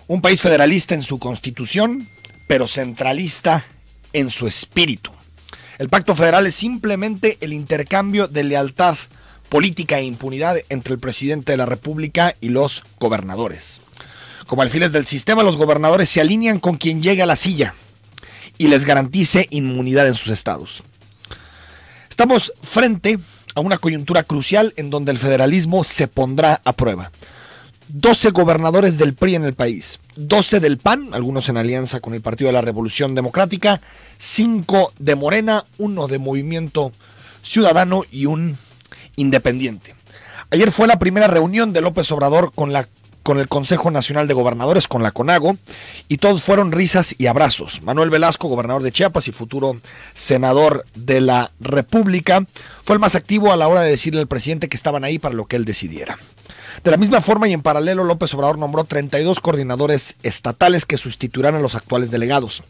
Un país federalista en su constitución, pero centralista en su espíritu. El pacto federal es simplemente el intercambio de lealtad política e impunidad entre el presidente de la República y los gobernadores. Como alfiles del sistema, los gobernadores se alinean con quien llegue a la silla y les garantice inmunidad en sus estados. Estamos frente a una coyuntura crucial en donde el federalismo se pondrá a prueba. 12 gobernadores del PRI en el país, 12 del PAN, algunos en alianza con el Partido de la Revolución Democrática, 5 de Morena, 1 de Movimiento Ciudadano y un independiente. Ayer fue la primera reunión de López Obrador con el Consejo Nacional de Gobernadores, con la CONAGO, y todos fueron risas y abrazos. Manuel Velasco, gobernador de Chiapas y futuro senador de la República, fue el más activo a la hora de decirle al presidente que estaban ahí para lo que él decidiera. De la misma forma y en paralelo, López Obrador nombró 32 coordinadores estatales que sustituirán a los actuales delegados.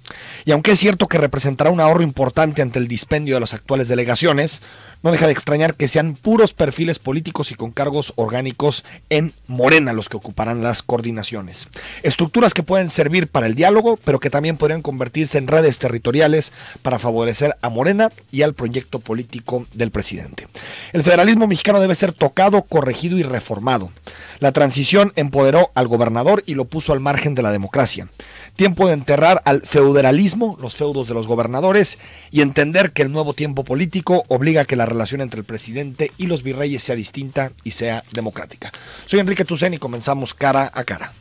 Y aunque es cierto que representará un ahorro importante ante el dispendio de las actuales delegaciones, no deja de extrañar que sean puros perfiles políticos y con cargos orgánicos en Morena los que ocuparán las coordinaciones. Estructuras que pueden servir para el diálogo, pero que también podrían convertirse en redes territoriales para favorecer a Morena y al proyecto político del presidente. El federalismo mexicano debe ser tocado, corregido y reformado. La transición empoderó al gobernador y lo puso al margen de la democracia. Tiempo de enterrar al feudalismo, los feudos de los gobernadores, y entender que el nuevo tiempo político obliga a que la relación entre el presidente y los virreyes sea distinta y sea democrática. Soy Enrique Tucen y comenzamos Cara a Cara.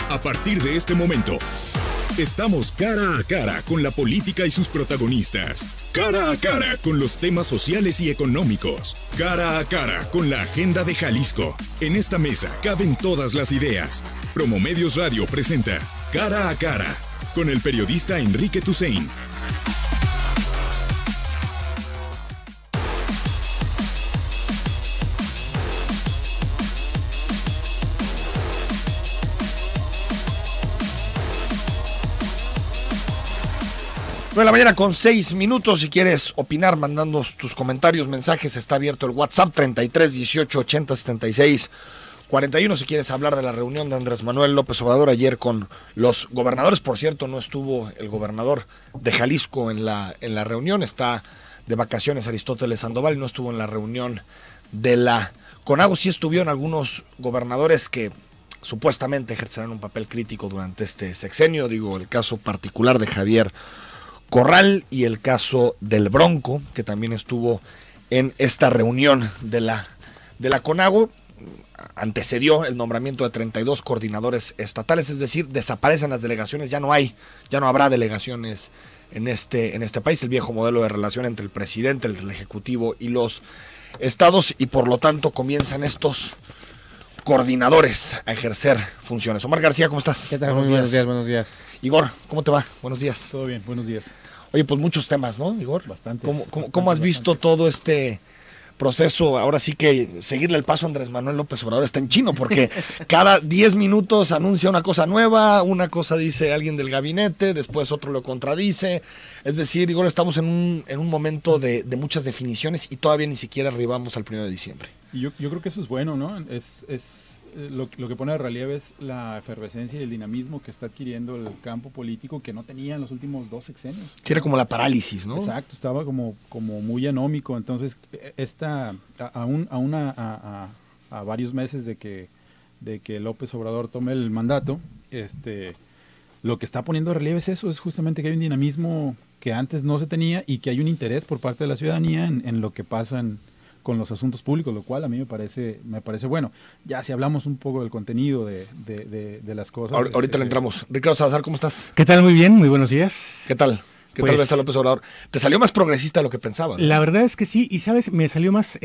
A partir de este momento, estamos cara a cara con la política y sus protagonistas. Cara a cara con los temas sociales y económicos. Cara a cara con la agenda de Jalisco. En esta mesa caben todas las ideas. Promomedios Radio presenta Cara a Cara con el periodista Enrique Tucen. De la mañana con 6 minutos. Si quieres opinar, mandando tus comentarios, mensajes, está abierto el WhatsApp 33 18 80 76 41. Si quieres hablar de la reunión de Andrés Manuel López Obrador ayer con los gobernadores, por cierto, no estuvo el gobernador de Jalisco en la reunión, está de vacaciones Aristóteles Sandoval y no estuvo en la reunión de la CONAGO. Sí estuvieron algunos gobernadores que supuestamente ejercerán un papel crítico durante este sexenio, digo, el caso particular de Javier Corral y el caso del Bronco, que también estuvo en esta reunión de la CONAGO. Antecedió el nombramiento de 32 coordinadores estatales, es decir, desaparecen las delegaciones, ya no habrá delegaciones en este país, el viejo modelo de relación entre el presidente, el ejecutivo y los estados, y por lo tanto comienzan estos coordinadores a ejercer funciones. Omar García, ¿cómo estás? ¿Qué tal? Buenos días. Buenos días. Igor, ¿cómo te va? Buenos días. Todo bien, buenos días. Oye, pues muchos temas, ¿no, Igor? Bastantes. ¿Cómo has visto todo este proceso? Ahora sí que seguirle el paso a Andrés Manuel López Obrador está en chino, porque cada 10 minutos anuncia una cosa nueva, una cosa dice alguien del gabinete, después otro lo contradice. Es decir, Igor, estamos en un momento de muchas definiciones y todavía ni siquiera arribamos al 1 de diciembre. Y yo creo que eso es bueno, ¿no? Lo que pone de relieve es la efervescencia y el dinamismo que está adquiriendo el campo político que no tenía en los últimos 2 sexenios. Sí, era como la parálisis, ¿no? Exacto, estaba como muy anómico. Entonces, a varios meses de que López Obrador tome el mandato, lo que está poniendo de relieve es eso, es justamente que hay un dinamismo que antes no se tenía y que hay un interés por parte de la ciudadanía en lo que pasa con los asuntos públicos, lo cual a mí me parece bueno. Ya si hablamos un poco del contenido de las cosas. Ahorita le entramos. Ricardo Salazar, ¿cómo estás? ¿Qué tal? Muy bien, muy buenos días. ¿Qué tal? ¿Qué tal ves a López Obrador? ¿Te salió más progresista de lo que pensabas? La verdad es que sí, y sabes, me salió más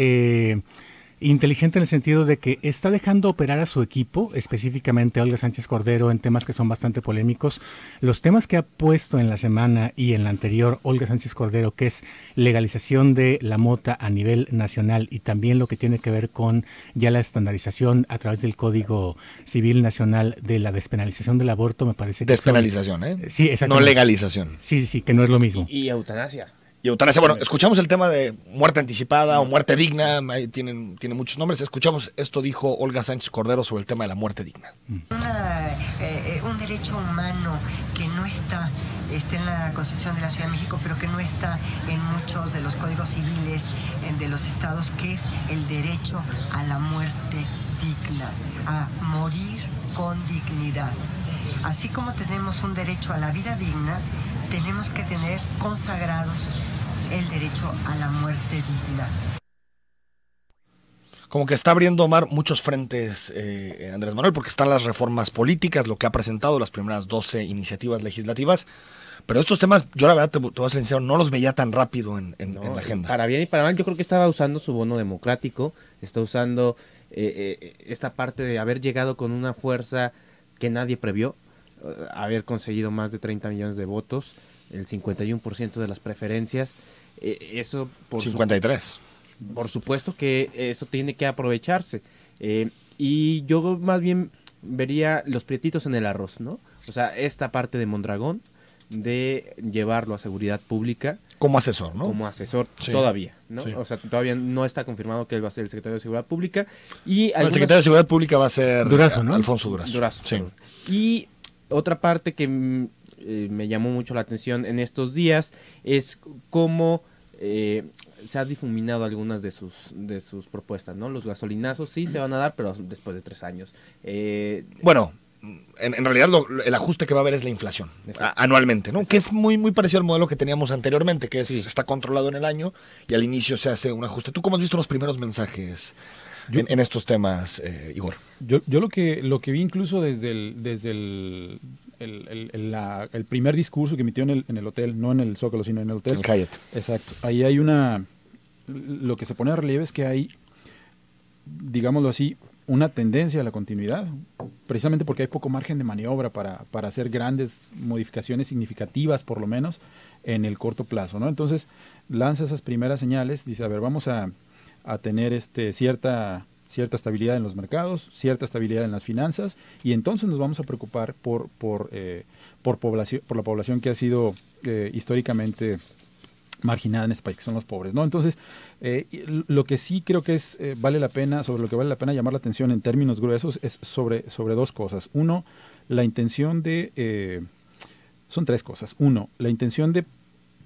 inteligente en el sentido de que está dejando operar a su equipo, específicamente a Olga Sánchez Cordero, en temas que son bastante polémicos. Los temas que ha puesto en la semana y en la anterior Olga Sánchez Cordero, que es legalización de la mota a nivel nacional y también lo que tiene que ver con ya la estandarización a través del Código Civil Nacional de la despenalización del aborto, me parece que despenalización, ¿eh? Sí, exactamente. No legalización. Sí, que no es lo mismo. Y eutanasia. y eutanasia. Bueno, escuchamos el tema de muerte anticipada o muerte digna, ahí tiene muchos nombres. Escuchamos, esto dijo Olga Sánchez Cordero sobre el tema de la muerte digna. Un derecho humano que no está en la Constitución de la Ciudad de México, pero que no está en muchos de los códigos civiles de los estados, que es el derecho a la muerte digna, a morir con dignidad. Así como tenemos un derecho a la vida digna, tenemos que tener consagrados el derecho a la muerte digna. Como que está abriendo, Omar, muchos frentes, Andrés Manuel, porque están las reformas políticas, lo que ha presentado, las primeras 12 iniciativas legislativas, pero estos temas, yo la verdad te voy a ser sincero, no los veía tan rápido en la agenda. Para bien y para mal, yo creo que estaba usando su bono democrático, está usando esta parte de haber llegado con una fuerza que nadie previó, haber conseguido más de 30 millones de votos, el 51% de las preferencias, eso por 53. Por supuesto que eso tiene que aprovecharse. Y yo más bien vería los prietitos en el arroz, ¿no? O sea, esta parte de Mondragón, de llevarlo a seguridad pública. Como asesor, ¿no? Como asesor, sí, todavía, ¿no? Sí. O sea, todavía no está confirmado que él va a ser el secretario de Seguridad Pública. Y el secretario de Seguridad Pública va a ser Durazo, ¿no? Alfonso Durazo. Durazo, sí. Y otra parte que me llamó mucho la atención en estos días es cómo se ha difuminado algunas de sus propuestas, ¿no? Los gasolinazos sí se van a dar, pero después de 3 años. Bueno, en realidad el ajuste que va a haber es la inflación anualmente, ¿no? Exacto. Que es muy parecido al modelo que teníamos anteriormente, que Sí. está controlado en el año y al inicio se hace un ajuste. ¿Tú cómo has visto los primeros mensajes en estos temas, Igor? Yo lo que vi incluso desde el primer discurso que emitió en el hotel, no en el Zócalo, sino en el hotel. El Hyatt. Exacto. Ahí hay lo que se pone a relieve es que hay, digámoslo así, una tendencia a la continuidad, precisamente porque hay poco margen de maniobra para hacer grandes modificaciones significativas, por lo menos, en el corto plazo, ¿no? Entonces, lanza esas primeras señales, dice, a ver, vamos a tener cierta estabilidad en los mercados, cierta estabilidad en las finanzas, y entonces nos vamos a preocupar por la población que ha sido históricamente marginada en este país, que son los pobres, ¿no? Entonces, lo que sí creo que vale la pena llamar la atención en términos gruesos es sobre 2 cosas. Uno, la intención son 3 cosas. Uno, la intención de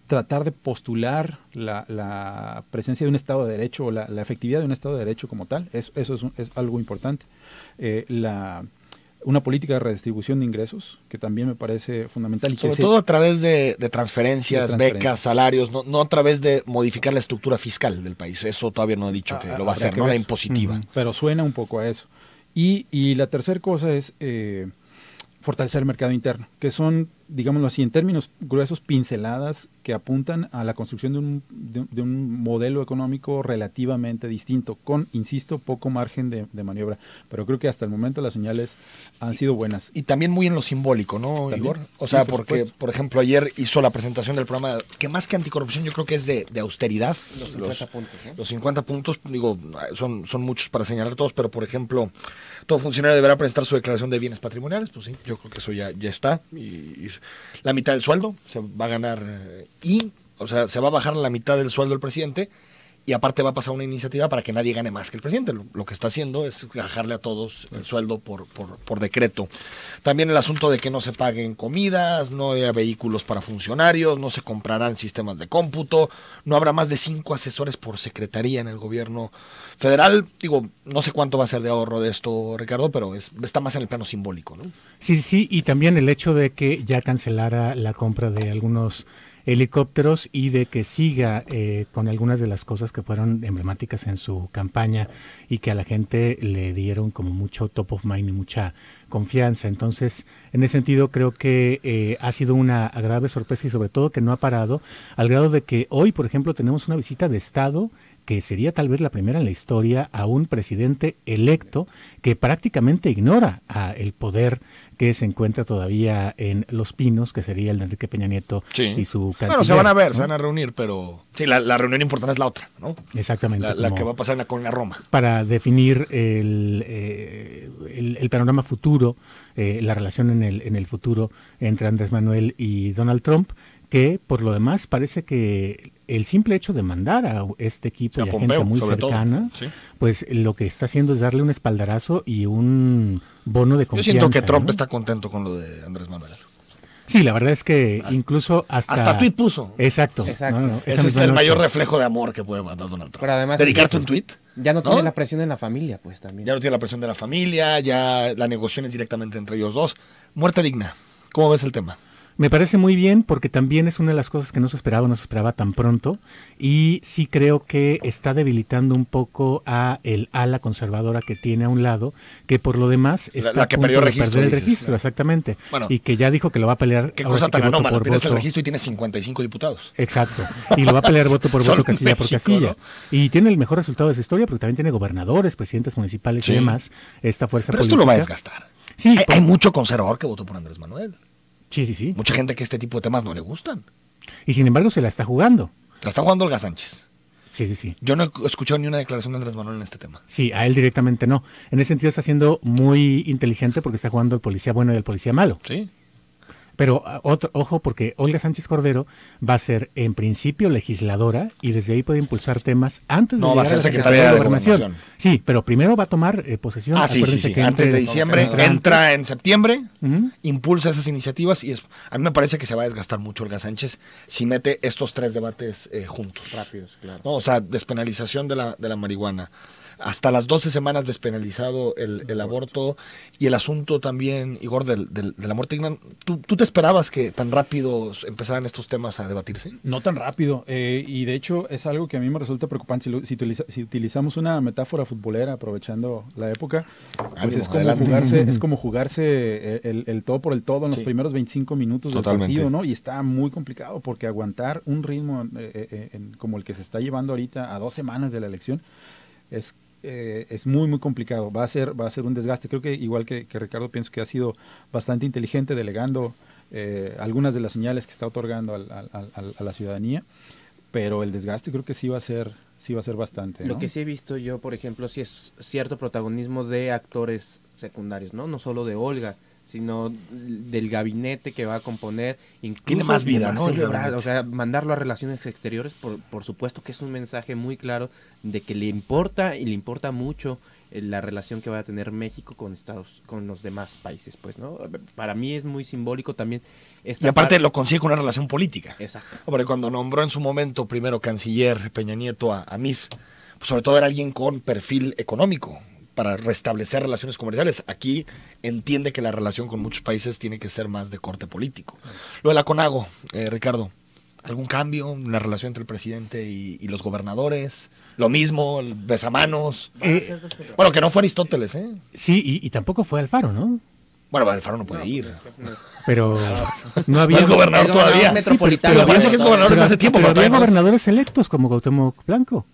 tratar de postular la presencia de un Estado de Derecho o la efectividad de un Estado de Derecho como tal. Eso es algo importante. Una política de redistribución de ingresos, que también me parece fundamental. Y Sobre todo a través de transferencias, becas, salarios, no a través de modificar la estructura fiscal del país. Eso todavía no he dicho que lo va a hacer, ¿no? La impositiva. Pero suena un poco a eso. Y la tercera cosa es fortalecer el mercado interno, que son, digámoslo así, en términos gruesos, pinceladas que apuntan a la construcción de un modelo económico relativamente distinto, con, insisto, poco margen de maniobra. Pero creo que hasta el momento las señales han sido buenas. Y también muy en lo simbólico, ¿no, ¿También? Igor? O sea, Sí, por porque, supuesto. por ejemplo, ayer hizo la presentación del programa, que más que anticorrupción yo creo que es de austeridad. Los 50 puntos, ¿no? Los 50 puntos, digo, son muchos para señalar todos, pero por ejemplo, todo funcionario deberá presentar su declaración de bienes patrimoniales, pues sí, yo creo que eso ya está. Y la mitad del sueldo se va a ganar o sea, se va a bajar la mitad del sueldo del presidente y aparte va a pasar una iniciativa para que nadie gane más que el presidente. Lo que está haciendo es bajarle a todos el sueldo por decreto. También el asunto de que no se paguen comidas, no haya vehículos para funcionarios, no se comprarán sistemas de cómputo, no habrá más de 5 asesores por secretaría en el gobierno federal. Digo, no sé cuánto va a ser de ahorro de esto, Ricardo, pero está más en el plano simbólico, ¿no? Sí, y también el hecho de que ya cancelara la compra de algunos helicópteros y de que siga con algunas de las cosas que fueron emblemáticas en su campaña y que a la gente le dieron como mucho top of mind y mucha confianza. Entonces, en ese sentido, creo que ha sido una agradable sorpresa y sobre todo que no ha parado, al grado de que hoy, por ejemplo, tenemos una visita de Estado que sería tal vez la primera en la historia a un presidente electo que prácticamente ignora el poder que se encuentra todavía en Los Pinos, que sería el de Enrique Peña Nieto y su canciller. Bueno, se van a ver, ¿no? se van a reunir, pero sí, la reunión importante es la otra, ¿no? Exactamente. La que va a pasar en la Colonia Roma. Para definir el panorama futuro, la relación en el futuro entre Andrés Manuel y Donald Trump, que por lo demás parece que el simple hecho de mandar a este equipo y a Pompeo, gente muy cercana, sí. pues lo que está haciendo es darle un espaldarazo y un bono de Yo confianza. siento que Trump ¿no? está contento con lo de Andrés Manuel. Sí, la verdad es que incluso Hasta tuit puso. Exacto. Exacto. Esa Ese es misma el noche. mayor reflejo de amor que puede mandar Donald Trump. Pero además Dedicarte un tuit. ya no ¿no? tiene la presión en la familia, pues también. Ya no tiene la presión de la familia, ya la negociación es directamente entre ellos dos. Muerte digna. ¿Cómo ves el tema? Me parece muy bien porque también es una de las cosas que no se esperaba tan pronto y sí creo que está debilitando un poco a el ala conservadora que tiene a un lado, que por lo demás está La que a punto perdió de registro, perder el dices. registro, exactamente, Bueno, y que ya dijo que lo va a pelear. Qué ahora cosa sí que tan voto anómala. por Pierdes el voto. registro y tienes 55 diputados. Exacto, y lo va a pelear voto por Solo voto, en casilla por México, casilla. ¿no? Y tiene el mejor resultado de su historia porque también tiene gobernadores, presidentes municipales Sí. y demás, esta fuerza Pero política. esto lo va a desgastar. Sí, Hay mucho conservador que votó por Andrés Manuel. sí. Mucha gente que este tipo de temas no le gustan. Y sin embargo se la está jugando. La está jugando Olga Sánchez. Sí. Yo no he escuchado ni una declaración de Andrés Manuel en este tema. Sí, a él directamente no. En ese sentido está siendo muy inteligente porque está jugando el policía bueno y el policía malo. Sí. Pero ojo, porque Olga Sánchez Cordero va a ser en principio legisladora y desde ahí puede impulsar temas antes de No, va a llegar ser la secretaria de Gobernación. Gobernación. Sí, pero primero va a tomar posesión. Sí. Acuérdense que Antes de diciembre, entra entra en septiembre, Ujú. impulsa esas iniciativas y a mí me parece que se va a desgastar mucho Olga Sánchez si mete estos tres debates juntos. Rápidos, claro. ¿No? O sea, despenalización de la marihuana. Hasta las 12 semanas despenalizado el aborto y el asunto también, Igor, de la muerte digna. ¿Tú te esperabas que tan rápido empezaran estos temas a debatirse? No tan rápido, y de hecho es algo que a mí me resulta preocupante. Si utilizamos una metáfora futbolera, aprovechando la época, pues Ánimo, es como adelante. jugarse el todo por el todo en los Sí. primeros 25 minutos Totalmente. del partido, ¿no? Y está muy complicado porque aguantar un ritmo como el que se está llevando ahorita a 2 semanas de la elección es muy, muy complicado. Va a ser un desgaste. Creo que igual que Ricardo, pienso que ha sido bastante inteligente delegando algunas de las señales que está otorgando a la ciudadanía, pero el desgaste creo que sí va a ser bastante, ¿no? Lo que sí he visto yo, por ejemplo, sí es cierto protagonismo de actores secundarios, ¿no? No solo de Olga, sino del gabinete que va a componer. Incluso Tiene más vida, ¿no? Marcelo El Ebrard, gabinete. o sea, mandarlo a Relaciones Exteriores, por supuesto que es un mensaje muy claro de que le importa y le importa mucho la relación que va a tener México con los demás países, pues, ¿no? Para mí es muy simbólico también. Y aparte lo consigue con una relación política. Exacto. Hombre, cuando nombró en su momento primero canciller Peña Nieto a Miss, pues sobre todo era alguien con perfil económico para restablecer relaciones comerciales. Aquí entiende que la relación con muchos países tiene que ser más de corte político. Lo de la CONAGO, Ricardo, ¿algún cambio en la relación entre el presidente y los gobernadores? Lo mismo, el besamanos. Bueno, que no fue Aristóteles, ¿eh? Sí, y tampoco fue Alfaro, ¿no? Bueno, Alfaro no puede ir. Pero no No había... es gobernador El gobernador todavía. metropolitano. Pero piensa que es gobernador desde hace tiempo. pero pero había todavía no es. gobernadores electos como Cuauhtémoc Blanco.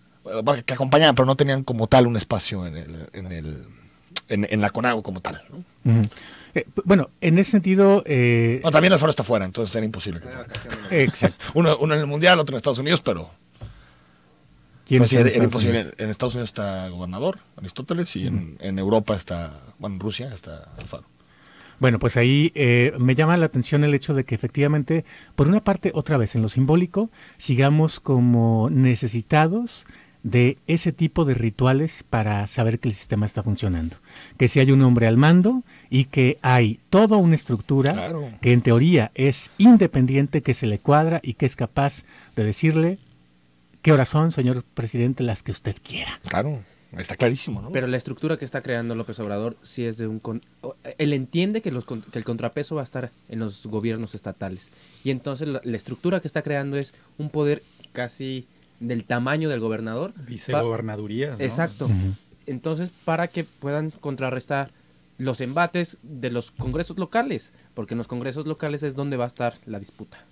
Que acompañaban, pero no tenían como tal un espacio en la CONAGO como tal, ¿no? Ujú. Bueno, en ese sentido... No, también Alfaro está fuera, entonces era imposible que fuera. exacto. Uno en el Mundial, otro en Estados Unidos, pero ¿Quién pues sí, está en era Estados imposible. Unidos? En Estados Unidos está Gobernador, Aristóteles, y en Europa está, bueno, en Rusia está Alfaro. Bueno, pues ahí me llama la atención el hecho de que efectivamente, por una parte, otra vez, en lo simbólico, sigamos como necesitados de ese tipo de rituales para saber que el sistema está funcionando. Que si hay un hombre al mando y que hay toda una estructura Claro. que en teoría es independiente, que se le cuadra y que es capaz de decirle qué horas son, señor presidente, las que usted quiera. Claro, está clarísimo, ¿no? Pero la estructura que está creando López Obrador sí es de él entiende que el contrapeso va a estar en los gobiernos estatales. Y entonces la estructura que está creando es un poder casi del tamaño del gobernador. Vicegobernadurías, ¿no? Exacto. Ujú. Entonces, para que puedan contrarrestar los embates de los congresos locales, porque en los congresos locales es donde va a estar la disputa.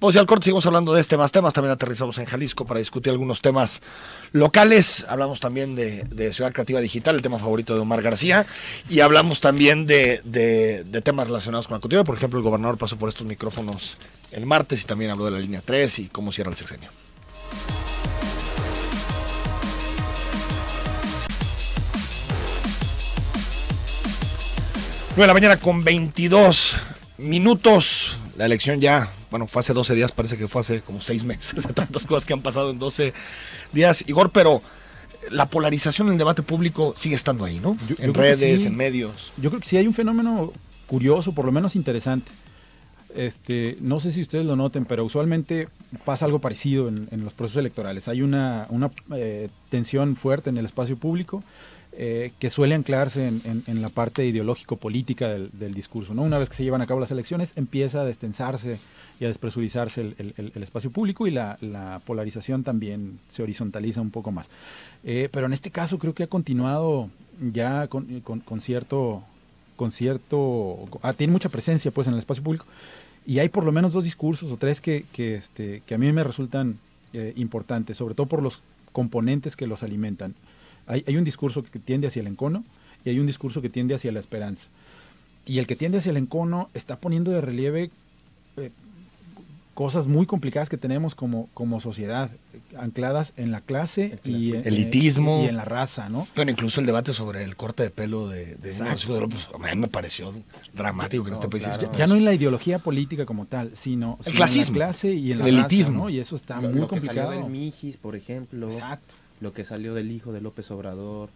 Pues ya al corte seguimos hablando de más temas. También aterrizamos en Jalisco para discutir algunos temas locales. Hablamos también de Ciudad Creativa Digital, el tema favorito de Omar García. Y hablamos también de temas relacionados con la cultura. Por ejemplo, el gobernador pasó por estos micrófonos el martes y también habló de la línea 3 y cómo cierra el sexenio. Nueve de la mañana con 22 minutos. La elección ya bueno, fue hace 12 días, parece que fue hace como 6 meses, de tantas cosas que han pasado en 12 días, Igor, pero la polarización en el debate público sigue estando ahí, ¿no? En redes, sí, en medios. Yo creo que sí hay un fenómeno curioso, por lo menos interesante. No sé si ustedes lo noten, pero usualmente pasa algo parecido en los procesos electorales. Hay una tensión fuerte en el espacio público que suele anclarse en la parte ideológico-política del discurso, ¿no? Una vez que se llevan a cabo las elecciones, empieza a destensarse y a despresurizarse el espacio público, y la polarización también se horizontaliza un poco más. Pero en este caso creo que ha continuado ya con cierto... tiene mucha presencia pues en el espacio público, y hay por lo menos 2 discursos o 3 que a mí me resultan importantes, sobre todo por los componentes que los alimentan. Hay un discurso que tiende hacia el encono y hay un discurso que tiende hacia la esperanza. Y el que tiende hacia el encono está poniendo de relieve cosas muy complicadas que tenemos como sociedad, ancladas en la clase y elitismo y en la raza, ¿no? Bueno, incluso el debate sobre el corte de pelo de López, a mí me pareció dramático que en este país. Claro. Ya no en la ideología política como tal, sino el clasismo, en la clase y en la el elitismo, raza, ¿no? Y eso está muy complicado. Lo que salió del Mijis, por ejemplo. Exacto. Lo que salió del hijo de López Obrador.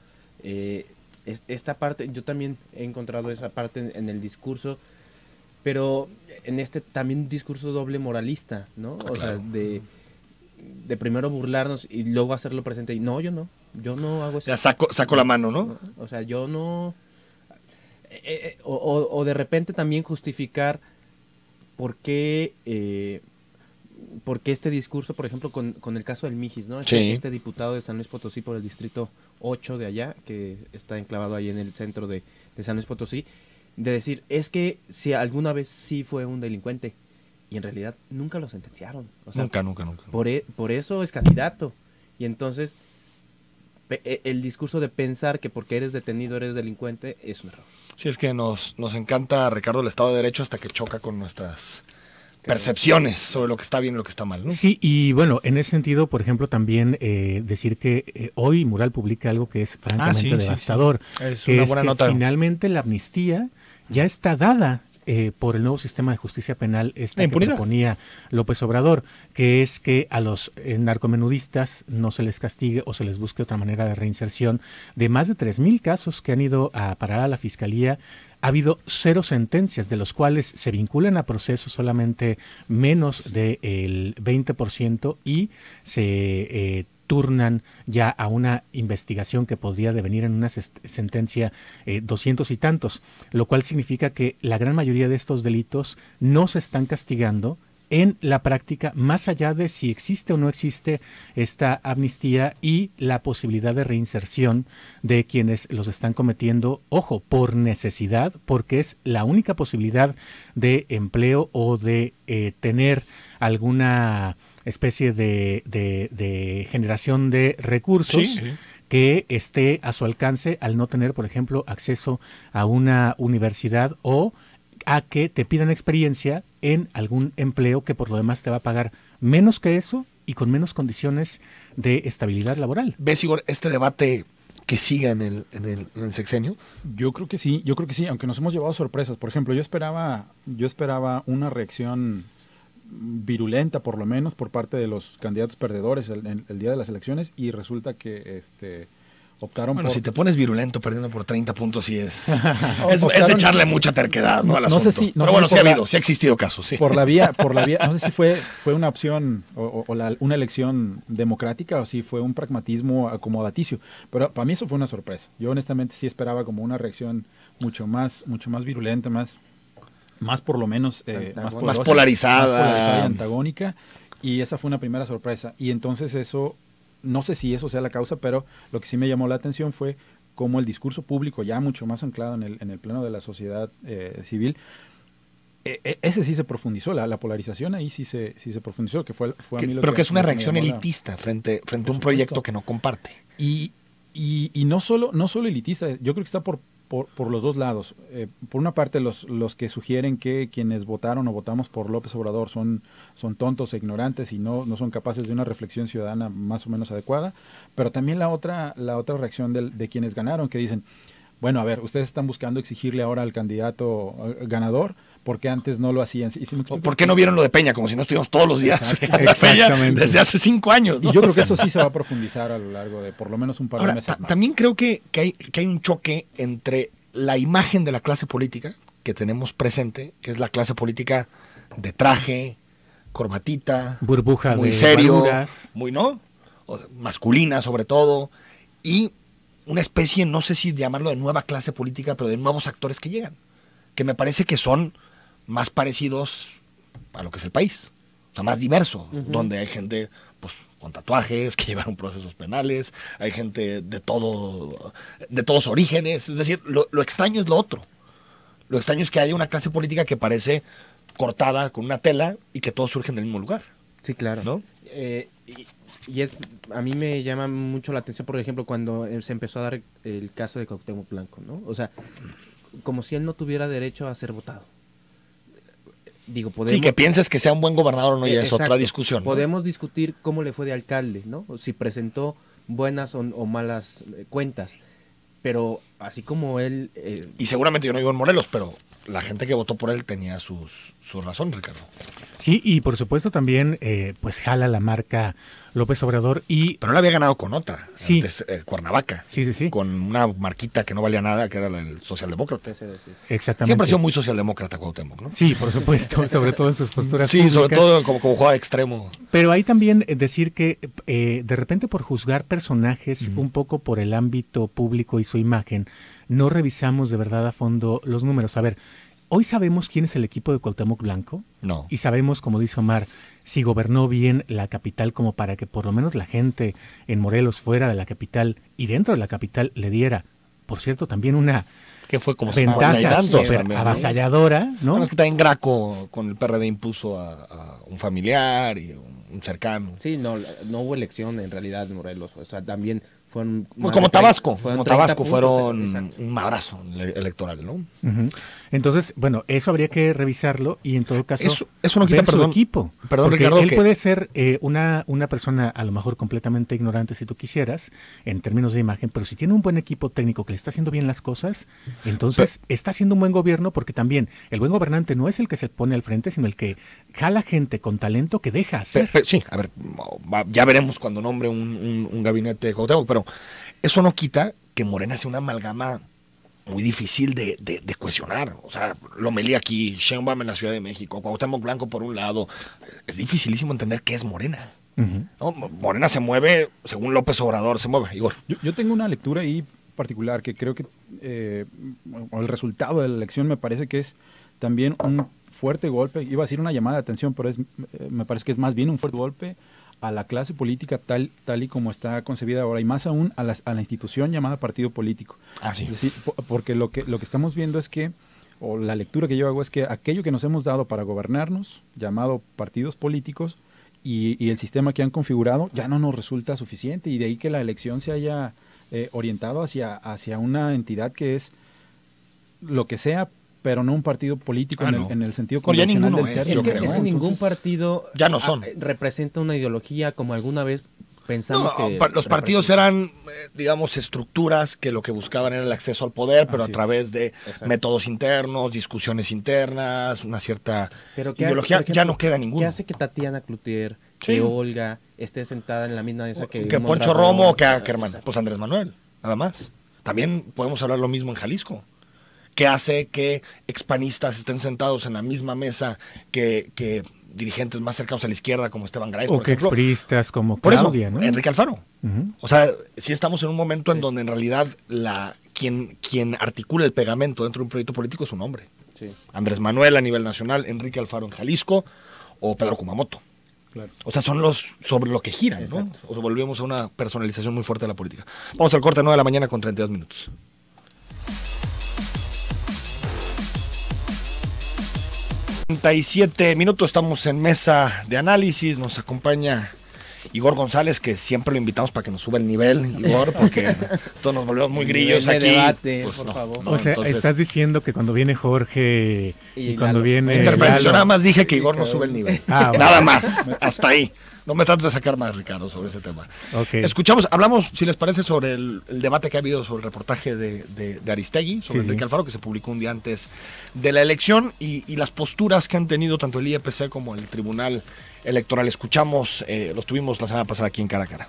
Esta parte, yo también he encontrado esa parte en el discurso, pero en también un discurso doble moralista, ¿no? Ah, o claro. sea, de primero burlarnos y luego hacerlo presente. Y no, yo no hago eso. Ya saco la mano, ¿no? O sea, yo no... o de repente también justificar por qué este discurso, por ejemplo, con el caso del Mijis, ¿no? Sí. Este diputado de San Luis Potosí por el distrito 8 de allá, que está enclavado ahí en el centro de San Luis Potosí, de decir, es que si alguna vez sí fue un delincuente, y en realidad nunca lo sentenciaron. O sea, Nunca. Por eso es candidato. Y entonces, el discurso de pensar que porque eres detenido eres delincuente es un error. Sí, es que nos encanta, Ricardo, el Estado de Derecho hasta que choca con nuestras percepciones sobre lo que está bien y lo que está mal, ¿no? Sí, y bueno, en ese sentido, por ejemplo, también decir que hoy Mural publica algo que es francamente devastador, sí. Es que una es buena que nota. Finalmente la amnistía ya está dada por el nuevo sistema de justicia penal que proponía López Obrador, que es que a los narcomenudistas no se les castigue o se les busque otra manera de reinserción. De más de 3,000 casos que han ido a parar a la Fiscalía, ha habido 0 sentencias, de los cuales se vinculan a procesos solamente menos del 20% y se turnan ya a una investigación que podría devenir en una sentencia 200 y tantos, lo cual significa que la gran mayoría de estos delitos no se están castigando en la práctica, más allá de si existe o no existe esta amnistía y la posibilidad de reinserción de quienes los están cometiendo, ojo, por necesidad, porque es la única posibilidad de empleo o de tener alguna especie de generación de recursos, sí, que esté a su alcance al no tener, por ejemplo, acceso a una universidad o a que te pidan experiencia en algún empleo que por lo demás te va a pagar menos que eso y con menos condiciones de estabilidad laboral. ¿Ves, Igor, este debate que siga en el sexenio? Yo creo que sí, aunque nos hemos llevado sorpresas. Por ejemplo, yo esperaba una reacción virulenta, por lo menos, por parte de los candidatos perdedores el día de las elecciones, y resulta que optaron por... si te pones virulento perdiendo por 30 puntos, sí es echarle mucha terquedad, ¿no? Al asunto. No sé si, pero bueno, sí ha existido casos, sí. Por la vía, no sé si fue una opción una elección democrática o si fue un pragmatismo acomodaticio, pero para mí eso fue una sorpresa. Yo honestamente sí esperaba como una reacción mucho más virulenta, más por lo menos más polarizada y antagónica, y esa fue una primera sorpresa. Y entonces eso, no sé si eso sea la causa, pero lo que sí me llamó la atención fue cómo el discurso público, ya mucho más anclado en el pleno de la sociedad civil, ese sí se profundizó, la polarización ahí sí se profundizó, que fue a mí lo pero que es una reacción elitista frente a un proyecto que no comparte. Y no solo elitista, yo creo que está por los dos lados. Por una parte, los que sugieren que quienes votaron o votamos por López Obrador son tontos e ignorantes y no son capaces de una reflexión ciudadana más o menos adecuada, pero también la otra reacción de quienes ganaron, que dicen, bueno, a ver, ustedes están buscando exigirle ahora al candidato ganador, porque antes no lo hacían. ¿Sí me explico? ¿Por qué no vieron lo de Peña? Como si no estuviéramos todos los días viendo a Peña Exactamente. desde hace 5 años, ¿no? Y yo creo O sea, que eso sí se va a profundizar a lo largo de por lo menos un par ahora, de meses más. también creo que hay un choque entre la imagen de la clase política que tenemos presente, que es la clase política de traje, corbatita, Burbuja muy de serio, barugas. muy, ¿no? Masculina sobre todo, y una especie, no sé si llamarlo de nueva clase política, pero de nuevos actores que llegan, que me parece que son más parecidos a lo que es el país, o sea, más diverso, donde hay gente pues con tatuajes, que llevaron procesos penales, hay gente de todos orígenes, es decir, lo extraño es lo otro. Lo extraño es que haya una clase política que parece cortada con una tela y que todos surgen del mismo lugar. Sí, claro. ¿No? Y a mí me llama mucho la atención, por ejemplo, cuando se empezó a dar el caso de Cuauhtémoc Blanco, ¿no? O sea, como si él no tuviera derecho a ser votado. Digo, podemos... Sí, que pienses que sea un buen gobernador o no, ya es Exacto. otra discusión, ¿no? Podemos discutir cómo le fue de alcalde, ¿no? O si presentó buenas o malas cuentas. Pero así como él... Y seguramente yo no vivo en Morelos, pero la gente que votó por él tenía sus razones, Ricardo. Sí, y por supuesto también pues jala la marca López Obrador y... Pero él había ganado con otra, Sí. antes, Cuernavaca. Sí. Con una marquita que no valía nada, que era el socialdemócrata. Exactamente. Siempre ha sido muy socialdemócrata Cuauhtémoc, ¿no? Sí, por supuesto, sobre todo en sus posturas Sí, sobre públicas. todo como jugaba de extremo. Pero hay también decir que de repente por juzgar personajes un poco por el ámbito público y su imagen, no revisamos de verdad a fondo los números. A ver, hoy sabemos quién es el equipo de Cuauhtémoc Blanco. No. Y sabemos, como dice Omar, si gobernó bien la capital como para que por lo menos la gente en Morelos fuera de la capital y dentro de la capital le diera, por cierto, también una Que fue como ventaja súper también, ¿no? avasalladora, ¿no? Bueno, es que también Graco con el PRD impuso a un familiar y un cercano. Sí, no hubo elección en realidad en Morelos. O sea, también fueron... Pues como Tabasco, fueron 30 puntos, fueron exacto. un madrazo electoral, ¿no? Ujú. Entonces, bueno, eso habría que revisarlo y en todo caso Eso no quita, ver su perdón, equipo. perdón, Porque Ricardo, él que- puede ser una persona a lo mejor completamente ignorante si tú quisieras, en términos de imagen, pero si tiene un buen equipo técnico que le está haciendo bien las cosas, entonces está haciendo un buen gobierno porque también el buen gobernante no es el que se pone al frente, sino el que jala gente con talento que deja hacer. Sí, a ver, ya veremos cuando nombre un gabinete de Cuauhtémoc, pero eso no quita que Morena sea una amalgama muy difícil de cuestionar. O sea, Lomelí aquí, Sheinbaum en la Ciudad de México, Cuauhtémoc Blanco por un lado. Es dificilísimo entender qué es Morena. Ujú. ¿No? Morena se mueve, según López Obrador, se mueve, Igor. Yo tengo una lectura ahí particular que creo que el resultado de la elección me parece que es también un fuerte golpe, iba a decir una llamada de atención, pero me parece que es más bien un fuerte golpe a la clase política tal y como está concebida ahora, y más aún a la institución llamada partido político. Ah, sí. Es decir, porque lo que estamos viendo es que, o la lectura que yo hago es que aquello que nos hemos dado para gobernarnos, llamado partidos políticos, y el sistema que han configurado, ya no nos resulta suficiente, y de ahí que la elección se haya orientado hacia una entidad que es lo que sea, pero no un partido político en el sentido Bueno, ya convencional ninguno del es, término. yo creo, Es que ¿no? ningún Entonces, partido ya no son. representa una ideología como alguna vez pensamos No, que los partidos eran, digamos, estructuras que lo que buscaban era el acceso al poder, pero Así a es. través de Exacto. métodos internos, discusiones internas, una cierta Pero ¿qué ideología. por ejemplo, Ya no queda ninguno. ¿Qué hace que Tatiana Cloutier, Sí. que Olga esté sentada en la misma mesa que Que Poncho Mondragón? Romo o que Ackerman. Exacto. Pues Andrés Manuel, nada más. También podemos hablar lo mismo en Jalisco. ¿Qué hace que expanistas estén sentados en la misma mesa que dirigentes más cercanos a la izquierda como Esteban Graez, O por que ejemplo? expriistas como Por Claudia, eso, ¿no? Enrique Alfaro. Ujú. O sea, sí estamos en un momento en donde en realidad quien articula el pegamento dentro de un proyecto político es un hombre. Sí. Andrés Manuel a nivel nacional, Enrique Alfaro en Jalisco o Pedro Kumamoto. Claro. O sea, son los sobre lo que giran, ¿no? Exacto. O sea, volvemos a una personalización muy fuerte de la política. Vamos al corte 9 de la mañana con 32 minutos. ...37 minutos, estamos en mesa de análisis, nos acompaña Igor González, que siempre lo invitamos para que nos suba el nivel, Igor, porque todos nos volvemos muy grillos Nivel de aquí. debate, Pues por no, favor. no, O sea, entonces, estás diciendo que cuando viene Jorge y Y cuando Lalo. viene Intermedio, yo Lalo- nada más dije que Igor no sube el nivel. Ah, bueno. Nada más, hasta ahí. No me trates de sacar más, Ricardo, sobre ese tema. Okay. Hablamos, si les parece, sobre el debate que ha habido sobre el reportaje de Aristegui, sobre Enrique Alfaro, que se publicó un día antes de la elección, y las posturas que han tenido tanto el IEPC como el Tribunal Electoral. Escuchamos, los tuvimos la semana pasada aquí en Cara a Cara.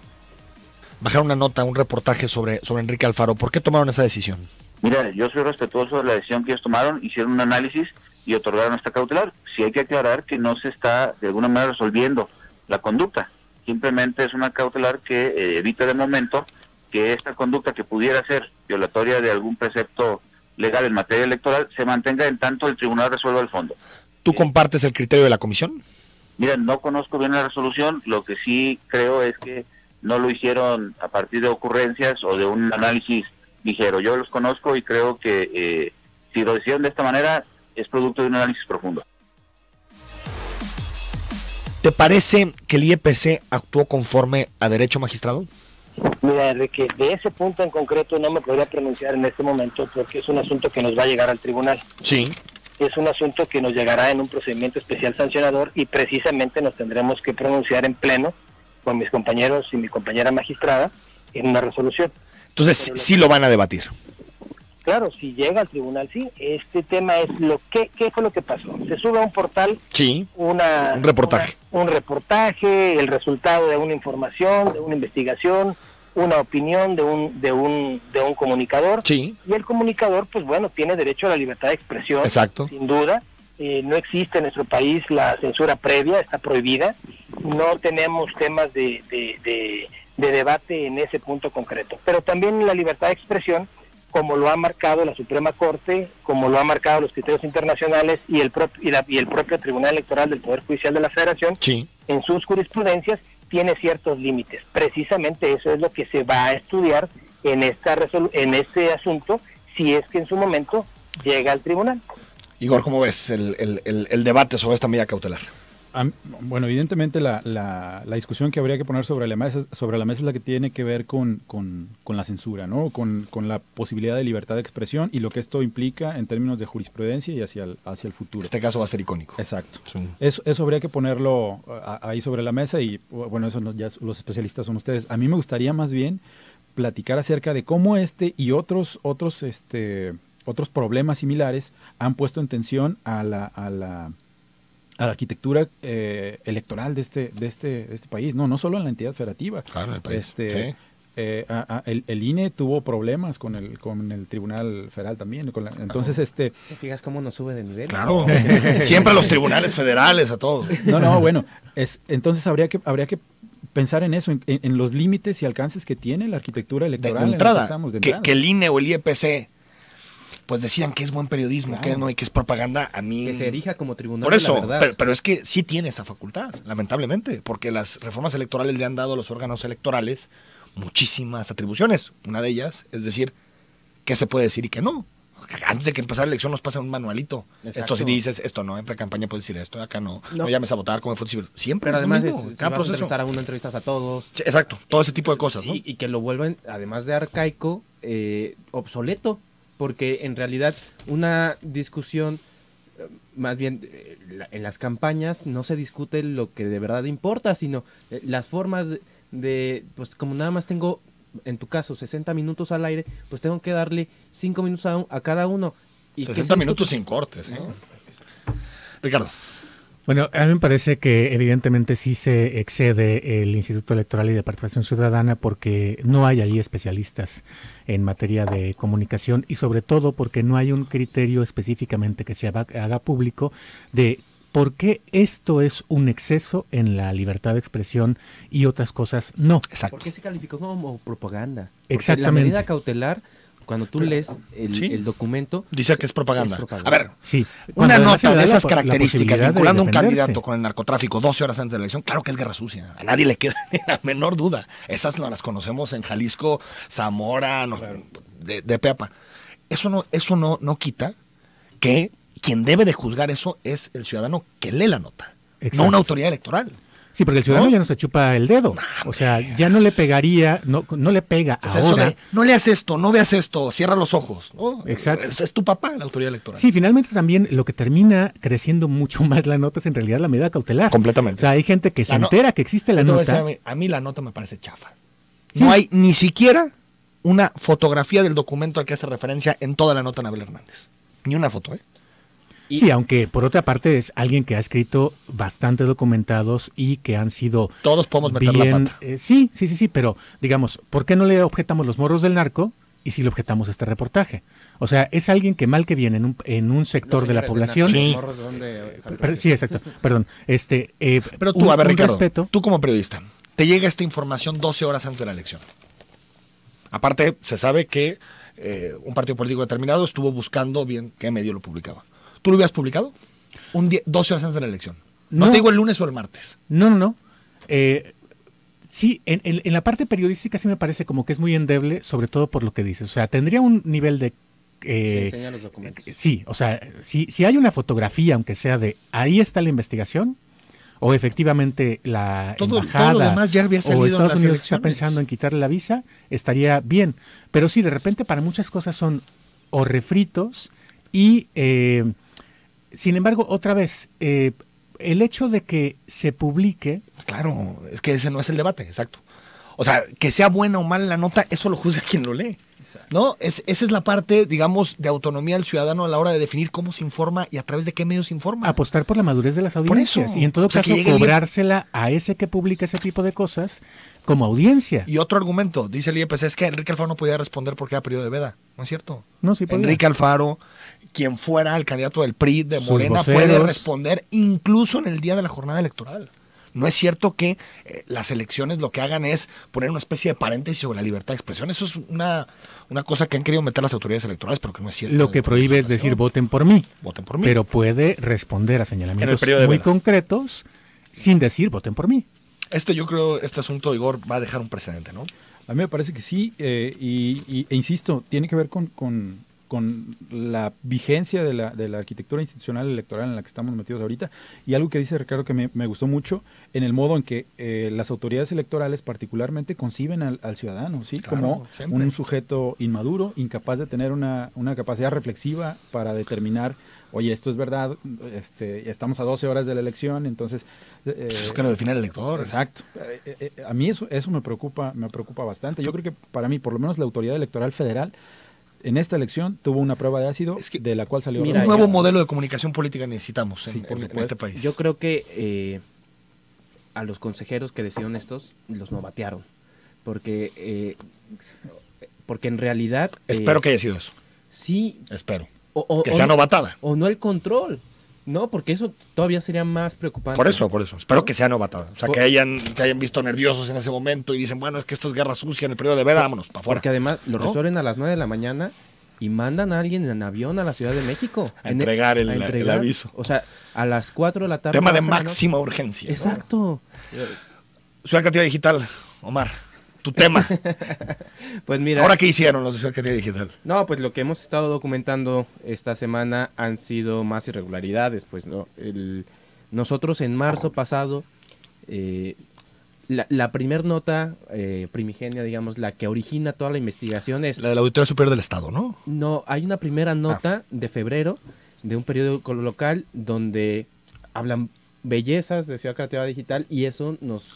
Bajaron una nota, un reportaje sobre Enrique Alfaro. ¿Por qué tomaron esa decisión? Mira, yo soy respetuoso de la decisión que ellos tomaron, hicieron un análisis y otorgaron esta cautelar. Sí hay que aclarar que no se está de alguna manera resolviendo la conducta, simplemente es una cautelar que evita de momento que esta conducta que pudiera ser violatoria de algún precepto legal en materia electoral se mantenga en tanto el tribunal resuelva el fondo. ¿Tú compartes el criterio de la comisión? Mira, no conozco bien la resolución, lo que sí creo es que no lo hicieron a partir de ocurrencias o de un análisis ligero. Yo los conozco y creo que si lo hicieron de esta manera es producto de un análisis profundo. ¿Te parece que el IEPC actuó conforme a derecho, magistrado? Mira, Enrique, de ese punto en concreto no me podría pronunciar en este momento porque es un asunto que nos va a llegar al tribunal. Sí. Es un asunto que nos llegará en un procedimiento especial sancionador y precisamente nos tendremos que pronunciar en pleno con mis compañeros y mi compañera magistrada en una resolución. Entonces, sí lo van a debatir. Claro, si llega al tribunal, sí. Este tema es ¿qué fue lo que pasó? Se sube a un portal un reportaje. Un reportaje, el resultado de una información, de una investigación, una opinión de un comunicador. Sí. Y el comunicador, pues bueno, tiene derecho a la libertad de expresión. Exacto. Sin duda. No existe en nuestro país la censura previa, está prohibida. No tenemos temas de debate en ese punto concreto. Pero también la libertad de expresión, como lo ha marcado la Suprema Corte, como lo han marcado los criterios internacionales y el propio Tribunal Electoral del Poder Judicial de la Federación, en sus jurisprudencias, tiene ciertos límites. Precisamente eso es lo que se va a estudiar en este asunto, si es que en su momento llega al tribunal. Igor, ¿cómo ves el debate sobre esta medida cautelar? Bueno, evidentemente la discusión que habría que poner sobre la mesa es la que tiene que ver con la censura, ¿no? Con la posibilidad de libertad de expresión y lo que esto implica en términos de jurisprudencia y hacia el futuro. Este caso va a ser icónico. Exacto. Sí. Eso habría que ponerlo ahí sobre la mesa y, bueno, eso ya los especialistas son ustedes. A mí me gustaría más bien platicar acerca de cómo y otros problemas similares han puesto en tensión a la arquitectura electoral de este país, no solo en la entidad federativa. Claro, el país. El INE tuvo problemas con el Tribunal Federal también. Entonces, ¿Te fijas cómo nos sube de nivel? Claro, siempre a los tribunales federales, a todo. Bueno, entonces habría que pensar en eso, en los límites y alcances que tiene la arquitectura electoral. De entrada, que el INE o el IEPC pues decidan que es buen periodismo, que no y que es propaganda, a mí... Que se erija como tribunal por eso, de la verdad. Pero es que sí tiene esa facultad, lamentablemente, porque las reformas electorales le han dado a los órganos electorales muchísimas atribuciones. Una de ellas es decir qué se puede decir y qué no. Antes de que empezara la elección nos pasa un manualito. Exacto. Esto si dices, esto no, en pre-campaña puedes decir esto, acá no llames a votar, como fue siempre. Pero además cada proceso. Entrevistar a uno, entrevistas a todos. Sí, exacto, todo ese tipo de cosas, ¿no? Y que lo vuelven, además de arcaico, obsoleto. Porque en realidad una discusión, más bien en las campañas no se discute lo que de verdad importa, sino las formas pues como nada más tengo, en tu caso, 60 minutos al aire, pues tengo que darle 5 minutos a cada uno. Y 60 minutos sin cortes, ¿no? Ricardo. Bueno, a mí me parece que evidentemente sí se excede el Instituto Electoral y de Participación Ciudadana porque no hay ahí especialistas en materia de comunicación y sobre todo porque no hay un criterio específicamente que se haga público de por qué esto es un exceso en la libertad de expresión y otras cosas no. Exacto. ¿Por qué se calificó como propaganda? Porque exactamente. La medida cautelar, cuando tú lees el documento... Dice que es propaganda. A ver, sí. Una nota de esas características vinculando a un candidato con el narcotráfico 12 horas antes de la elección, claro que es guerra sucia. A nadie le queda ni la menor duda. Esas no las conocemos en Jalisco, Zamora, de Peapa. Eso no quita que quien debe de juzgar eso es el ciudadano que lee la nota, no una autoridad electoral. Sí, porque el ciudadano ¿no? ya no se chupa el dedo. O sea, ya no le pegaría, no le pega O sea, eso ahora. de, no leas esto, no veas esto, cierra los ojos. ¿No? Exacto. Es tu papá, la autoridad electoral. Sí, finalmente también lo que termina creciendo mucho más la nota es en realidad la medida cautelar. Completamente. O sea, hay gente que se La no- entera que existe la Yo te voy a nota. decir, a mí la nota me parece chafa. Sí. No hay ni siquiera una fotografía del documento al que hace referencia en toda la nota Anabel Hernández. Ni una foto, ¿eh? Sí, aunque por otra parte es alguien que ha escrito bastante documentados y que han sido Todos podemos meter la bien, pata. sí, pero digamos, ¿por qué no le objetamos los morros del narco y si le objetamos este reportaje? O sea, es alguien que mal que bien en un sector de la población. Sí. Sí, exacto. Perdón. Pero tú, a ver, Ricardo, respeto. tú como periodista, te llega esta información 12 horas antes de la elección. Aparte, se sabe que un partido político determinado estuvo buscando bien qué medio lo publicaba. ¿Tú lo hubieras publicado? 12 horas antes de la elección. No te digo el lunes o el martes. No. Sí, en la parte periodística sí me parece como que es muy endeble, sobre todo por lo que dices. O sea, tendría un nivel de... Se enseñan los documentos. Sí, o sea, si hay una fotografía, aunque sea de ahí está la investigación, o efectivamente la embajada todo lo demás ya había salido o en Estados las Unidos está elecciones. pensando en quitarle la visa, estaría bien. Pero sí, de repente para muchas cosas son o refritos y, sin embargo, otra vez, el hecho de que se publique... Claro, es que ese no es el debate, exacto. O sea, que sea buena o mala la nota, eso lo juzga quien lo lee. ¿No? Esa es la parte, digamos, de autonomía del ciudadano a la hora de definir cómo se informa y a través de qué medios se informa. Apostar por la madurez de las audiencias eso. y en todo O sea, que caso llegue el día- cobrársela a ese que publica ese tipo de cosas como audiencia. Y otro argumento, dice el IEPC, es que Enrique Alfaro no podía responder porque era periodo de veda. ¿No es cierto? No, sí podía. Enrique Alfaro, quien fuera el candidato del PRI, de Sus Morena, voceros. puede responder incluso en el día de la jornada electoral. No es cierto que las elecciones lo que hagan es poner una especie de paréntesis sobre la libertad de expresión. Eso es una cosa que han querido meter las autoridades electorales, pero que no es cierto. Lo que prohíbe es decir voten por mí. Voten por mí. Pero puede responder a En el señalamientos periodo de muy veda. concretos sin decir voten por mí. Yo creo, este asunto, Igor, va a dejar un precedente, ¿no? A mí me parece que sí, e insisto, tiene que ver con la vigencia de la arquitectura institucional electoral en la que estamos metidos ahorita, y algo que dice Ricardo que me gustó mucho, en el modo en que las autoridades electorales particularmente conciben al ciudadano, ¿sí? Claro, Como siempre. un sujeto inmaduro, incapaz de tener una capacidad reflexiva para determinar, oye, esto es verdad, ya estamos a 12 horas de la elección, entonces... Eso que lo define el elector. Exacto. A mí eso me preocupa bastante. Yo creo que para mí, por lo menos la autoridad electoral federal, en esta elección tuvo una prueba de ácido de la cual salió... Mira, Un nuevo ya- modelo de comunicación política necesitamos Sí, por en supuesto. este país. Yo creo que a los consejeros que decidieron estos los novatearon. Porque en realidad... Espero que haya sido eso. Sí. Espero. O Que sea novatada. O no el control. No, porque eso todavía sería más preocupante. Por eso. Espero que sea novatada. O sea, Por- que hayan visto nerviosos en ese momento y dicen, bueno, es que esto es guerra sucia en el periodo de veda, vámonos, para afuera. Porque además lo ¿No? resuelven a las 9 de la mañana y mandan a alguien en avión a la Ciudad de México. A entregar el aviso. O sea, a las 4 de la tarde. Tema de bajan la noche. máxima urgencia. ¿no? Exacto. Ciudad Creativa Digital, Omar, tu tema. Pues mira. ¿Ahora qué hicieron los de Ciudad Creativa Digital? No, pues lo que hemos estado documentando esta semana han sido más irregularidades, pues no. Nosotros en marzo pasado, la primer nota primigenia, digamos, la que origina toda la investigación es... La del Auditorio Superior del Estado, ¿no? No, hay una primera nota de febrero de un periódico local donde hablan bellezas de Ciudad Creativa Digital y eso nos...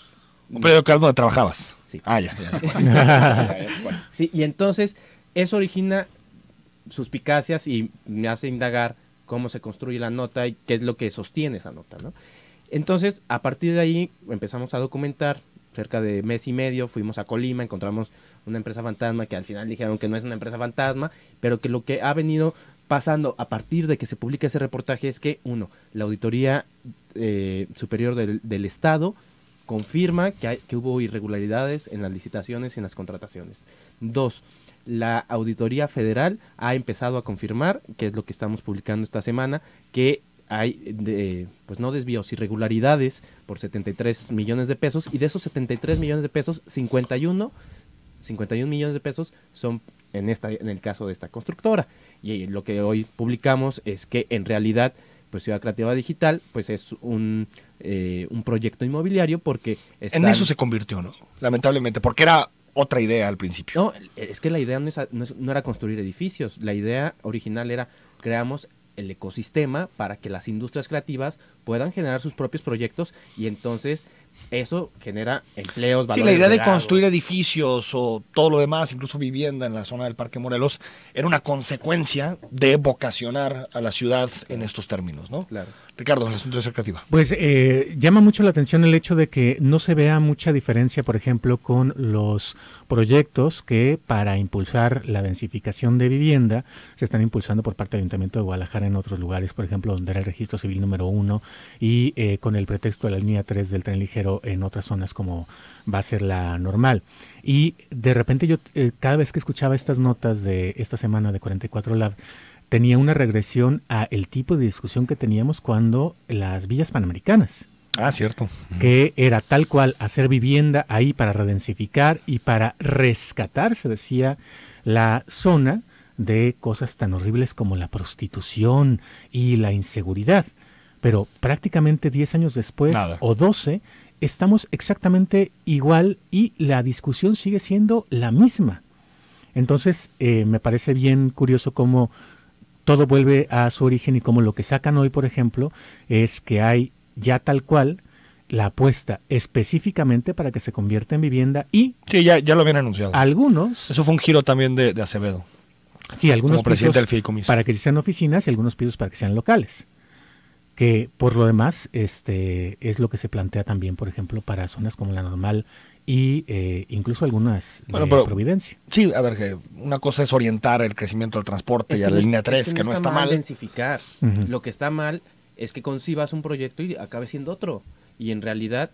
Un periódico donde trabajabas. Sí. Ah, ya sé cuál. Sí, y entonces eso origina suspicacias y me hace indagar cómo se construye la nota y qué es lo que sostiene esa nota, ¿no? Entonces, a partir de ahí empezamos a documentar, cerca de mes y medio, fuimos a Colima, encontramos una empresa fantasma que al final dijeron que no es una empresa fantasma, pero que lo que ha venido pasando a partir de que se publica ese reportaje es que, uno, la Auditoría Superior del Estado confirma que hubo irregularidades en las licitaciones y en las contrataciones. Dos, la Auditoría Federal ha empezado a confirmar, que es lo que estamos publicando esta semana, que hay, pues no desvíos, irregularidades por 73 millones de pesos, y de esos 73 millones de pesos, 51 millones de pesos son en el caso de esta constructora. Y lo que hoy publicamos es que en realidad, pues Ciudad Creativa Digital, pues es un un proyecto inmobiliario porque en eso se convirtió, ¿no? Lamentablemente, porque era otra idea al principio. No, es que la idea no era construir edificios, la idea original era creamos el ecosistema para que las industrias creativas puedan generar sus propios proyectos y entonces eso genera empleos, Sí, la idea de construir edificios o todo lo demás, incluso vivienda en la zona del Parque Morelos, era una consecuencia de vocacionar a la ciudad en estos términos, ¿no? Claro. Ricardo, la industria creativa. Pues llama mucho la atención el hecho de que no se vea mucha diferencia, por ejemplo, con los proyectos que para impulsar la densificación de vivienda se están impulsando por parte del Ayuntamiento de Guadalajara en otros lugares, por ejemplo, donde era el registro civil número 1 y con el pretexto de la línea 3 del tren ligero en otras zonas como va a ser la normal. Y de repente yo cada vez que escuchaba estas notas de esta semana de 44 Lab, tenía una regresión a el tipo de discusión que teníamos cuando las villas panamericanas. Ah, cierto. Que era tal cual hacer vivienda ahí para redensificar y para rescatar, se decía, la zona de cosas tan horribles como la prostitución y la inseguridad. Pero prácticamente 10 años después, Nada. o 12, estamos exactamente igual y la discusión sigue siendo la misma. Entonces, me parece bien curioso cómo todo vuelve a su origen y como lo que sacan hoy, por ejemplo, es que hay ya tal cual la apuesta específicamente para que se convierta en vivienda y Sí, ya lo habían anunciado. algunos, Eso fue un giro también de Acevedo, sí, algunos como presidente pisos del fideicomiso. para que sean oficinas y algunos pisos para que sean locales. Que por lo demás es lo que se plantea también, por ejemplo, para zonas como la normal y incluso algunas de Bueno, pero- Providencia. Sí, a ver, que una cosa es orientar el crecimiento del transporte y a la línea 3, que no está mal. densificar. Ujú. Lo que está mal es que concibas un proyecto y acabe siendo otro. Y en realidad,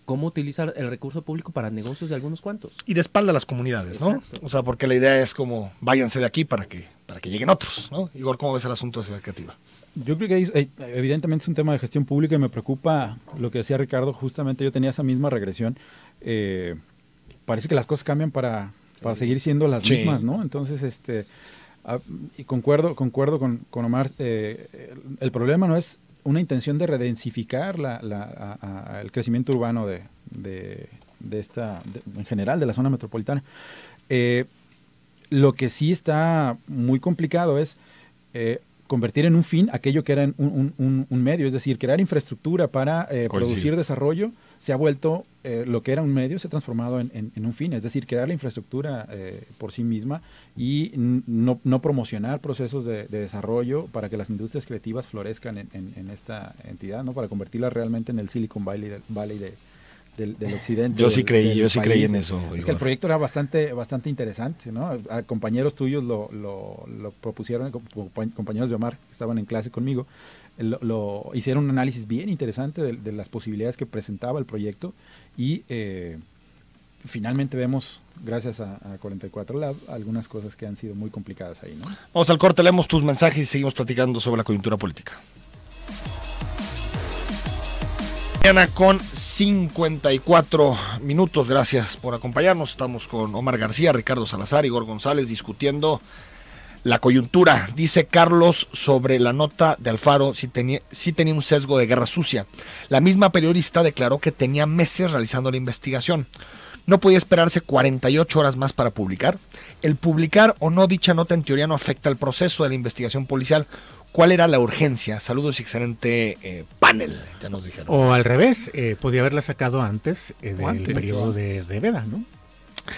¿cómo utilizar el recurso público para negocios de algunos cuantos? Y de espalda a las comunidades, ¿no? Exacto. O sea, porque la idea es como, váyanse de aquí para que lleguen otros, ¿no? Igor, ¿cómo ves el asunto de ciudad creativa? Yo creo que evidentemente es un tema de gestión pública y me preocupa lo que decía Ricardo. Justamente yo tenía esa misma regresión. Parece que las cosas cambian para seguir siendo las Sí. mismas, ¿no? Entonces, y concuerdo con Omar. El problema no es una intención de redensificar el crecimiento urbano en general de la zona metropolitana. Lo que sí está muy complicado es convertir en un fin aquello que era un medio, es decir, crear infraestructura para producir desarrollo, se ha vuelto lo que era un medio, se ha transformado en un fin, es decir, crear la infraestructura por sí misma y no promocionar procesos de desarrollo para que las industrias creativas florezcan en esta entidad, ¿no? Para convertirla realmente en el Silicon Valley del occidente. Yo sí creí país. en eso. Es que el proyecto era bastante interesante, ¿no? A compañeros tuyos lo propusieron, compañeros de Omar que estaban en clase conmigo, hicieron un análisis bien interesante de las posibilidades que presentaba el proyecto y finalmente vemos, gracias a 44 Lab, algunas cosas que han sido muy complicadas ahí, ¿no? Vamos al corte, leemos tus mensajes y seguimos platicando sobre la coyuntura política. Mañana con 54 minutos, gracias por acompañarnos. Estamos con Omar García, Ricardo Salazar, Igor González discutiendo la coyuntura. Dice Carlos sobre la nota de Alfaro, sí tenía un sesgo de guerra sucia. La misma periodista declaró que tenía meses realizando la investigación. No podía esperarse 48 horas más para publicar. El publicar o no dicha nota en teoría no afecta el proceso de la investigación policial. ¿Cuál era la urgencia? Saludos y excelente panel, ya nos dijeron. O al revés, podía haberla sacado antes del antes. periodo de Veda, ¿no?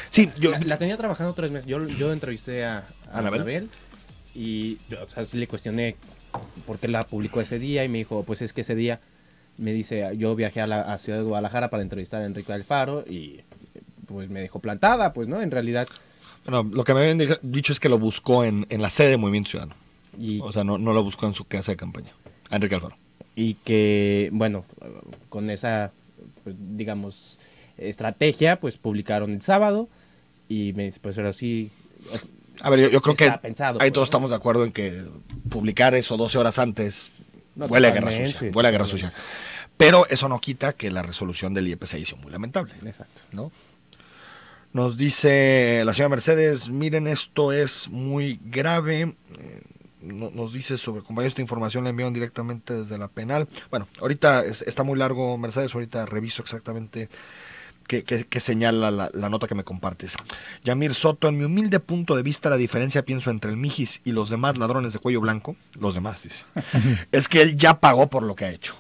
Sí, yo La tenía trabajando 3 meses. Yo entrevisté a Anabel y sí le cuestioné por qué la publicó ese día y me dijo, pues es que ese día me dice, yo viajé a Ciudad de Guadalajara para entrevistar a Enrique Alfaro y pues me dejó plantada, pues, ¿no? En realidad. Bueno, lo que me habían dicho es que lo buscó en la sede de Movimiento Ciudadano. Y, O sea, no lo buscó en su casa de campaña. A Enrique Alfaro. y que, bueno, con esa, pues, digamos, estrategia, pues publicaron el sábado y me dice, pues ahora sí. A ver, yo creo que Está pensado, ahí pues, todos ¿no? estamos de acuerdo en que publicar eso 12 horas antes No, huele a guerra totalmente, sucia. Huele a guerra sucia. Pero eso no quita que la resolución del IEP se hizo muy lamentable, Exacto. ¿no? Nos dice la señora Mercedes, miren, esto es muy grave. nos dice sobre, compañeros, esta información la enviaron directamente desde la penal. Bueno, ahorita está muy largo, Mercedes, ahorita reviso exactamente qué señala la nota que me compartes. Yamir Soto, en mi humilde punto de vista, la diferencia, pienso, entre el Mijis y los demás ladrones de cuello blanco, los demás, dice, es que él ya pagó por lo que ha hecho.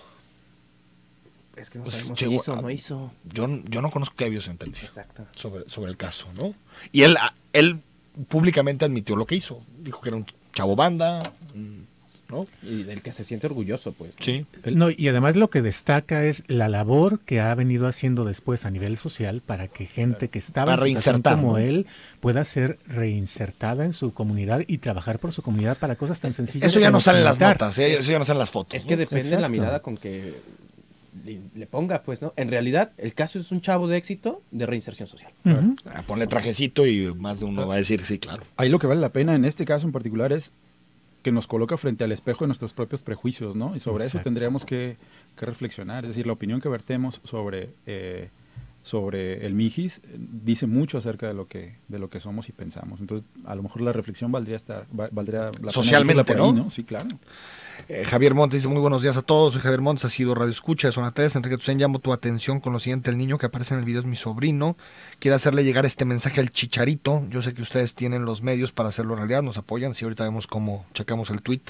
Es que no sabemos si hizo o no hizo. Yo no conozco que haya habido sentencia. Exacto. sobre el caso, ¿no? Y él públicamente admitió lo que hizo. Dijo que era un chavo banda, ¿no? Y del que se siente orgulloso, pues. Sí. No, y además lo que destaca es la labor que ha venido haciendo después a nivel social para que gente que estaba en situación como él pueda ser reinsertada en su comunidad y trabajar por su comunidad para cosas tan sencillas. Eso ya no sale en las notas, eso ya no sale en las fotos. Es que depende de la mirada con que le ponga, pues, ¿no? En realidad, el caso es un chavo de éxito de reinserción social. Ponle trajecito y más de uno va a decir, sí, claro. Ahí lo que vale la pena en este caso en particular es que nos coloca frente al espejo de nuestros propios prejuicios, ¿no? Y sobre eso tendríamos que reflexionar. Es decir, la opinión que vertemos sobre el Mijis dice mucho acerca de lo que somos y pensamos. Entonces, a lo mejor la reflexión valdría la pena socialmente, por ahí, ¿no? Sí, claro. Javier Montes dice, muy buenos días a todos, soy Javier Montes, ha sido Radio Escucha de Zona 3. Enrique Tucen, llamo tu atención con lo siguiente: el niño que aparece en el video es mi sobrino, quiere hacerle llegar este mensaje al Chicharito. Yo sé que ustedes tienen los medios para hacerlo realidad, nos apoyan, si ahorita vemos cómo checamos el tweet.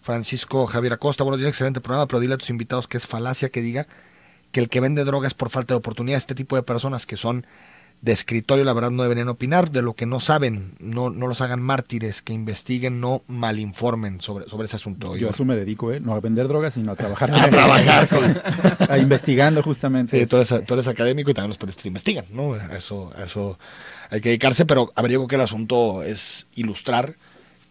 Francisco Javier Acosta, buenos días, excelente programa, pero dile a tus invitados que es falacia que diga que el que vende drogas por falta de oportunidad. Este tipo de personas que son de escritorio, la verdad, no deberían opinar de lo que no saben. No los hagan mártires, que investiguen, no malinformen sobre ese asunto. Yo a eso me dedico, no a vender drogas, sino a trabajar. A trabajar, sí. A investigando justamente. Sí, tú eres académico y también los periodistas investigan, ¿no? A eso hay que dedicarse, pero a ver, yo creo que el asunto es ilustrar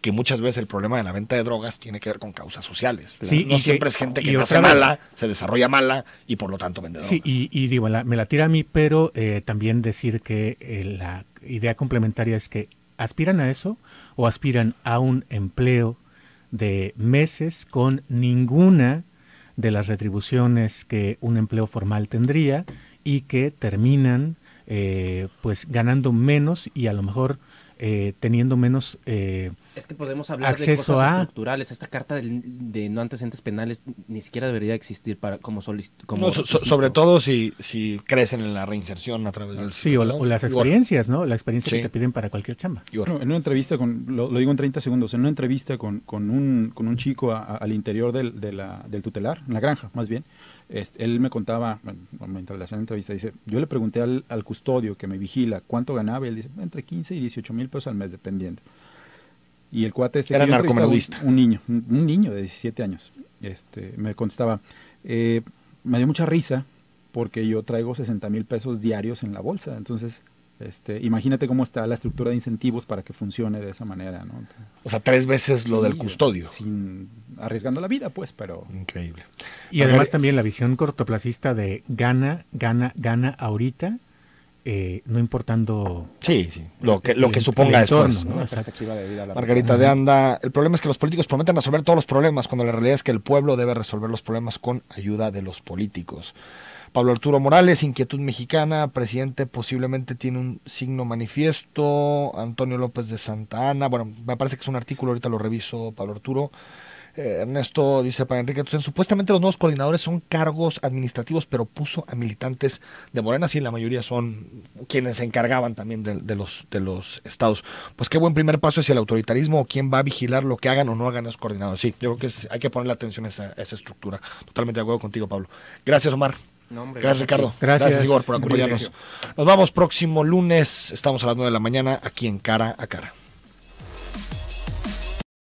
que muchas veces el problema de la venta de drogas tiene que ver con causas sociales. Sí, no siempre es gente que nace mala, se desarrolla mala y por lo tanto vende drogas. Sí, y digo, me la tira a mí, pero también decir que la idea complementaria es que aspiran a eso o aspiran a un empleo de meses con ninguna de las retribuciones que un empleo formal tendría y que terminan pues ganando menos y a lo mejor teniendo menos es que podemos hablar acceso de cosas estructurales. Esta carta de no antecedentes penales ni siquiera debería existir para sobre todo si crecen en la reinserción a través del sistema, o las experiencias, ¿no? La experiencia que te piden para cualquier chamba. Bueno, en una entrevista lo digo en 30 segundos, en una entrevista con un chico al interior del tutelar, en la granja, más bien, él me contaba, mientras le hacía la entrevista, dice, yo le pregunté al custodio que me vigila cuánto ganaba, y él dice, entre 15 y 18 mil pesos al mes, dependiendo. Y el cuate era narcomenudista. Un niño de 17 años. Me contestaba, me dio mucha risa porque yo traigo 60 mil pesos diarios en la bolsa. Entonces, imagínate cómo está la estructura de incentivos para que funcione de esa manera, ¿no? O sea, 3 veces lo del custodio. Arriesgando la vida, pues, pero... Increíble. Y además también la visión cortoplacista de gana ahorita, no importando lo que suponga después, ¿no? Margarita de Anda, el problema es que los políticos prometen resolver todos los problemas cuando la realidad es que el pueblo debe resolver los problemas con ayuda de los políticos. Pablo Arturo Morales, Inquietud Mexicana, presidente posiblemente tiene un signo manifiesto. Antonio López de Santa Ana, bueno, me parece que es un artículo, ahorita lo reviso, Pablo Arturo. Ernesto dice para Enrique Tucen, supuestamente los nuevos coordinadores son cargos administrativos, pero puso a militantes de Morena, sí, la mayoría son quienes se encargaban también de los estados. Pues qué buen primer paso hacia el autoritarismo, o quién va a vigilar lo que hagan o no hagan los coordinadores. Sí, yo creo que hay que ponerle atención a esa estructura. Totalmente de acuerdo contigo, Pablo. Gracias, Omar. No, hombre, gracias, Ricardo. Gracias, Igor, por acompañarnos. Nos vamos próximo lunes, estamos a las 9 de la mañana aquí en Cara a Cara.